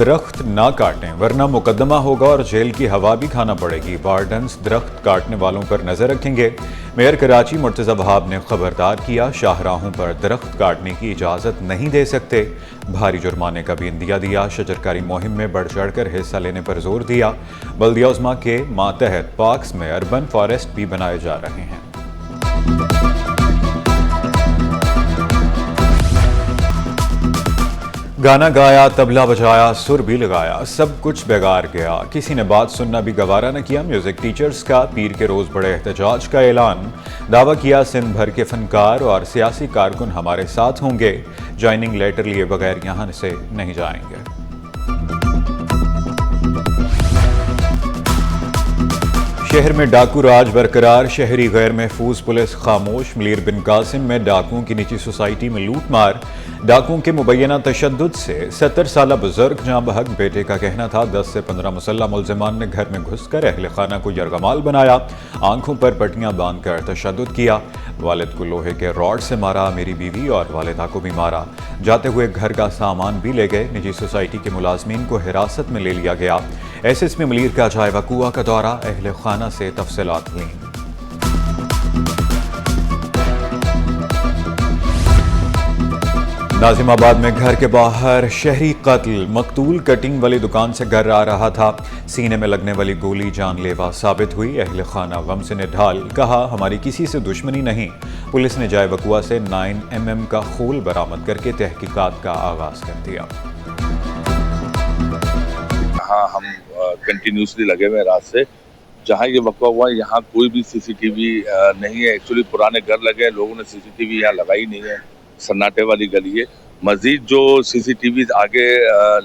दरख्त ना काटें वरना मुकदमा होगा और जेल की हवा भी खाना पड़ेगी। वार्डन्स दरख्त काटने वालों पर नजर रखेंगे। मेयर कराची मुर्तज़ा वहाब ने खबरदार किया, शाहराहों पर दरख्त काटने की इजाज़त नहीं दे सकते। भारी जुर्माने का भी इंदिया दिया। शजरकारी मुहिम में बढ़ चढ़कर हिस्सा लेने पर जोर दिया। बल्दिया उज़्मा के मातहत पार्क्स में अर्बन फॉरेस्ट भी बनाए जा रहे हैं। गाना गाया, तबला बजाया, सुर भी लगाया, सब कुछ बेकार गया। किसी ने बात सुनना भी गवारा न किया। म्यूजिक टीचर्स का पीर के रोज बड़े एहतजाज का ऐलान। दावा किया सिंध भर के फनकार और सियासी कारकुन हमारे साथ होंगे। ज्वाइनिंग लेटर लिए बगैर यहां से नहीं जाएंगे। शहर में डाकू राज बरकरार, शहरी गैर महफूज, पुलिस खामोश। मलीर बिन कासिम में डाकुओं की निजी सोसाइटी में लूट मार। डाकुओं के मुबैना तशद्दुद से 70 साला बुजुर्ग जहां बहक। बेटे का कहना था 10 से 15 मुसल्लह मुलजिमान ने घर में घुसकर अहले खाना को यरगमाल बनाया, आंखों पर पट्टियां बांधकर तशद्दुद किया। वालिद को लोहे के रॉड से मारा, मेरी बीवी और वालिदा को भी मारा। जाते हुए घर का सामान भी ले गए। निजी सोसाइटी के मुलाजमीन को हिरासत में ले लिया गया। एसएसपी मलीर का जाए वकुआ का दौरा, अहले खाना से तफसीलात ली। नाजिमाबाद में घर के बाहर शहरी कत्ल। मकतूल कटिंग वाली दुकान से घर आ रहा था। सीने में लगने वाली गोली जानलेवा साबित हुई। अहले खाना गम से निढाल, कहा हमारी किसी से दुश्मनी नहीं। पुलिस ने जाए वकुआ से 9mm का खूल बरामद करके तहकीकात का आगाज कर दिया। हाँ, हम कंटिन्यूसली लगे हुए रात से। जहाँ ये वक़्वा हुआ यहाँ कोई भी सीसीटीवी नहीं है। एक्चुअली पुराने घर लगे हैं, लोगों ने सीसीटीवी यहाँ लगाई नहीं है। सन्नाटे वाली गली है। मजीद जो सीसीटीवी आगे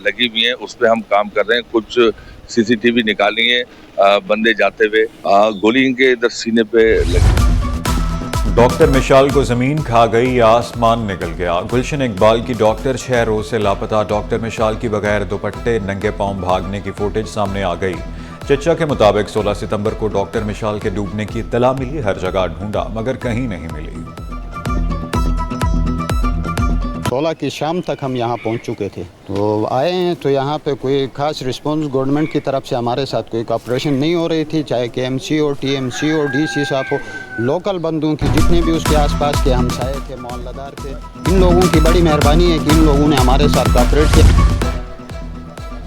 लगी हुई हैं उस पर हम काम कर रहे हैं। कुछ सीसीटीवी निकाली हैं बंदे जाते हुए। गोली इनके इधर सीने पे लगी। डॉक्टर मिशाल को जमीन खा गई, आसमान निकल गया। गुलशन इकबाल की डॉक्टर 6 रोज से लापता। डॉक्टर मिशाल की बगैर दुपट्टे नंगे पांव भागने की फुटेज सामने आ गई। चचा के मुताबिक 16 सितंबर को डॉक्टर मिशाल के डूबने की इत्तला मिली। हर जगह ढूंढा मगर कहीं नहीं मिली। 16 की शाम तक हम यहाँ पहुँच चुके थे, तो आए हैं तो यहाँ पे कोई खास रिस्पांस गवर्नमेंट की तरफ से हमारे साथ कोई कॉपरेशन नहीं हो रही थी। चाहे KMC हो, TMC हो, DC साहब हो, लोकल बंदों की जितने भी उसके आसपास के हमसाए थे, मोहल्लादार थे, इन लोगों की बड़ी मेहरबानी है कि इन लोगों ने हमारे साथ कॉपरेट किया।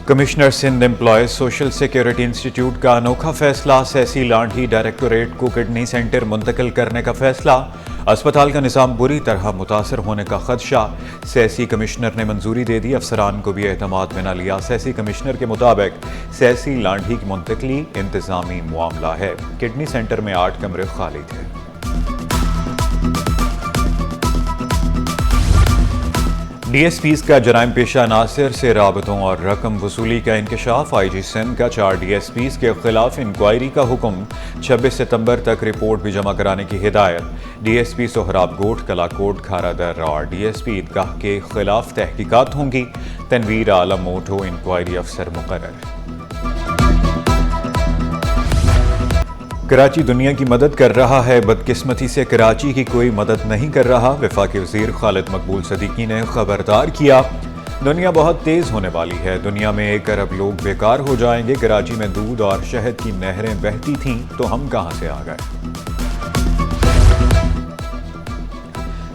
Commissioner Sindh employees social security institute का अनोखा फैसला। सैसी लांठी डायरेक्टोरेट को किडनी सेंटर मुंतकिल करने का फैसला। अस्पताल का निज़ाम बुरी तरह मुतासर होने का खदशा। सैसी कमिश्नर ने मंजूरी दे दी, अफसरान को भी एतमाद में न लिया। सैसी कमिश्नर के मुताबिक सैसी लांठी की मुंतकली इंतजामी मामला है। किडनी सेंटर में 8 कमरे खाली थे। DSPs का जराइम पेशा नासिर से राबतों और रकम वसूली का इंकशाफ। IG सिंध का 4 DSPs के खिलाफ इंक्वायरी का हुक्म। 26 सितंबर तक रिपोर्ट भी जमा कराने की हिदायत। DSP सोहराब गोट, कलाकोट, खारादर और DSP ईदगाह के खिलाफ तहकीकात होंगी। तनवीर आलम मोटो इंक्वायरी अफसर मुकर्रर। कराची दुनिया की मदद कर रहा है, बदकिस्मती से कराची की कोई मदद नहीं कर रहा। वफाकी वजीर खालिद मकबूल सदीकी ने खबरदार किया, दुनिया बहुत तेज होने वाली है। दुनिया में 1 अरब लोग बेकार हो जाएंगे। कराची में दूध और शहद की नहरें बहती थीं तो हम कहां से आ गए।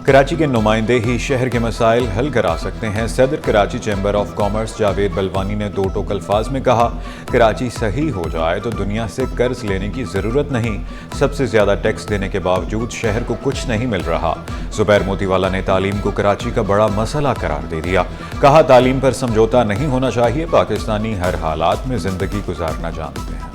कराची के नुमाइंदे ही शहर के मसाइल हल करा सकते हैं। सदर Karachi chamber of commerce Javed Balwani ने 2 टोक अल्फाज में कहा, कराची सही हो जाए तो दुनिया से कर्ज लेने की ज़रूरत नहीं। सबसे ज़्यादा टैक्स देने के बावजूद शहर को कुछ नहीं मिल रहा। जुबैर मोतीवाला ने तालीम को कराची का बड़ा मसला करार दे दिया। कहा तालीम पर समझौता नहीं होना चाहिए। पाकिस्तानी हर हालात में ज़िंदगी गुजारना जानते हैं।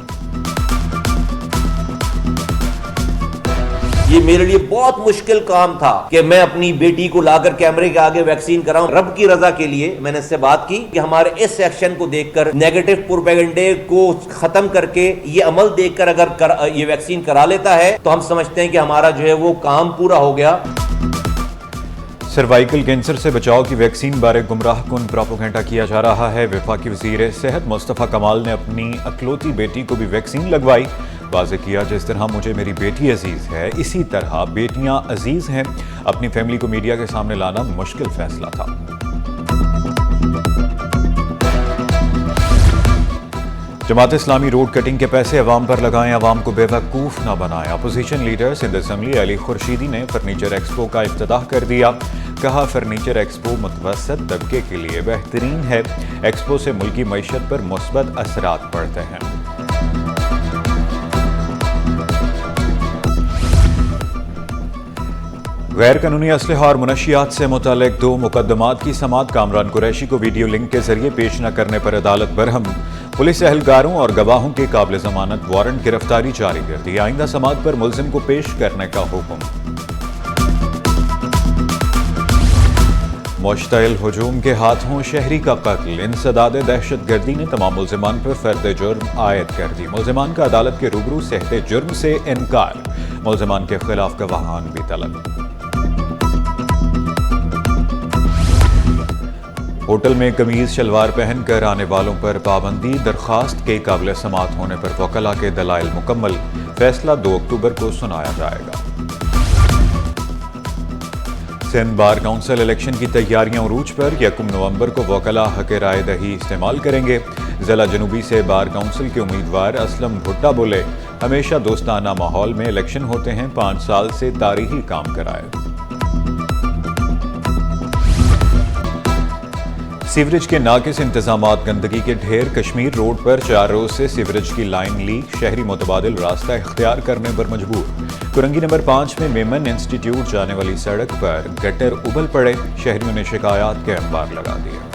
ये मेरे लिए बहुत मुश्किल काम था कि मैं अपनी बेटी को लाकर कैमरे के आगे वैक्सीन कराऊं। रब की रजा के लिए मैंने इससे बात की कि हमारे इस एक्शन को देखकर, नेगेटिव प्रोपेगेंडे को खत्म करके ये अमल देखकर अगर ये वैक्सीन करा लेता है तो हम समझते हैं कि हमारा जो है वो काम पूरा हो गया। सर्वाइकल कैंसर से बचाव की वैक्सीन बारे गुमराह कुन प्रोपेगेंडा किया जा रहा है। वफाकी वजीर सेहत मुस्तफ़ा कमाल ने अपनी अकलौती बेटी को भी वैक्सीन लगवाई। वाज़ेह किया, जिस तरह मुझे मेरी बेटी अजीज़ है इसी तरह बेटियां अजीज़ हैं। अपनी फैमिली को मीडिया के सामने लाना मुश्किल फैसला था। जमात इस्लामी रोड कटिंग के पैसे अवाम पर लगाएं, अवाम को बेवकूफ़ न बनाएं। Opposition leader Sindh assembly Ali Khurshidi ने फर्नीचर एक्सपो का इफ्तिताह कर दिया। कहा, फर्नीचर एक्सपो मुतवस्सत तबके के लिए बेहतरीन है। एक्सपो से मुल्की मईशत पर मुस्बत असरात पड़ते हैं। गैर कानूनी असलहा और मुनशियात से मुतालिक 2 मुकदमात की समाअत कामरान कुरैशी को वीडियो लिंक के जरिए पेश न करने पर अदालत बरहम। पुलिस एहलकारों और गवाहों के काबिल जमानत वारंट गिरफ्तारी जारी कर दी। आइंदा समाअत पर मुल्जिम को पेश करने का हुक्म। मुश्तइल हुजूम के हाथों शहरी का कत्ल, इंसदाद दहशतगर्दी ने तमाम मुल्जिमान पर फर्द जुर्म आयद कर दी। मुल्जिमान का अदालत के रूबरू सहते जुर्म से इनकार। मुल्जिमान के खिलाफ गवाहान भी तलब। होटल में कमीज शलवार पहनकर आने वालों पर पाबंदी, दरखास्त के काबिल समाअत होने पर वकला के दलाइल मुकम्मल। फैसला 2 अक्टूबर को सुनाया जाएगा। सिंध बार काउंसिल इलेक्शन की तैयारियां उरूज पर। 1 नवंबर को वकला हक राय दही इस्तेमाल करेंगे। जिला जनूबी से बार काउंसिल के उम्मीदवार असलम भुट्टा बोले, हमेशा दोस्ताना माहौल में इलेक्शन होते हैं, 5 साल से तारीखी काम कराए। सीवरेज के नाकिस इंतजामात, गंदगी के ढेर। कश्मीर रोड पर 4 रोज से सीवरेज की लाइन लीक, शहरी मुतबादिल रास्ता इख्तियार करने पर मजबूर। कुरंगी नंबर 5 में मेमन इंस्टीट्यूट जाने वाली सड़क पर गटर उबल पड़े, शहरियों ने शिकायत के अंबार लगा दिए।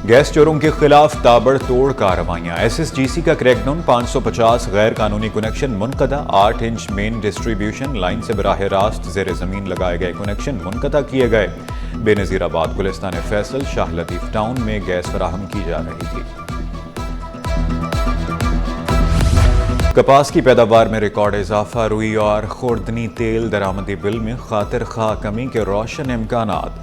गैस चोरों के खिलाफ ताबड़तोड़ कार्रवाइयां। SSGC का क्रैकडाउन, 550 गैर कानूनी कनेक्शन मुनक़ता। 8 इंच मेन डिस्ट्रीब्यूशन लाइन से बराह रास्त ज़ेर ज़मीन लगाए गए कनेक्शन मुनक़ता किए गए। बेनज़ीराबाद, गुलिस्तान फैसल, शाह लतीफ़ टाउन में गैस फराहम की जा रही थी। कपास की पैदावार में रिकॉर्ड इजाफा। रुई और खुर्दनी तेल दरामदी बिल में खातिर खा कमी के रोशन इम्कानात।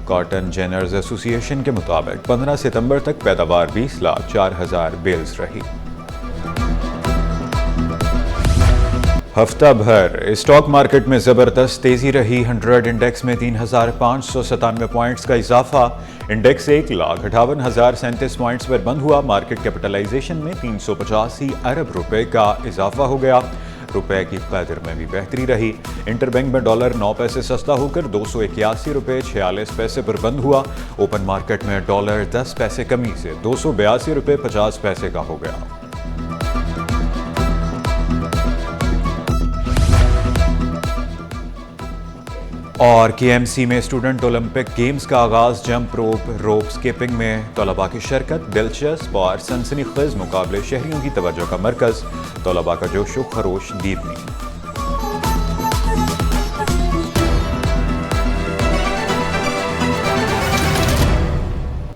कॉटन जेनर्स एसोसिएशन के मुताबिक 15 सितंबर तक पैदावार 20,04,000 बेल्स रही। हफ्ता भर स्टॉक मार्केट में जबरदस्त तेजी रही। 100 इंडेक्स में 3,597 पॉइंट्स का इजाफा। इंडेक्स 1,58,037 पॉइंट्स पर बंद हुआ। मार्केट कैपिटलाइजेशन में 385 अरब रुपए का इजाफा हो गया। रुपए की कदर में भी बेहतरी रही। इंटरबैंक में डॉलर 9 पैसे सस्ता होकर 281 रुपए 46 पैसे पर बंद हुआ। ओपन मार्केट में डॉलर 10 पैसे कमी से 282 रुपए 50 पैसे का हो गया। और KMC में स्टूडेंट ओलंपिक गेम्स का आगाज। जंप रोप, रोप स्किपिंग में तलबा की शिरकत। दिलचस्प और सनसनीखेज मुकाबले शहरियों की तवज्जो का मरकज। तलबा का जोशो खरोश दीदनी।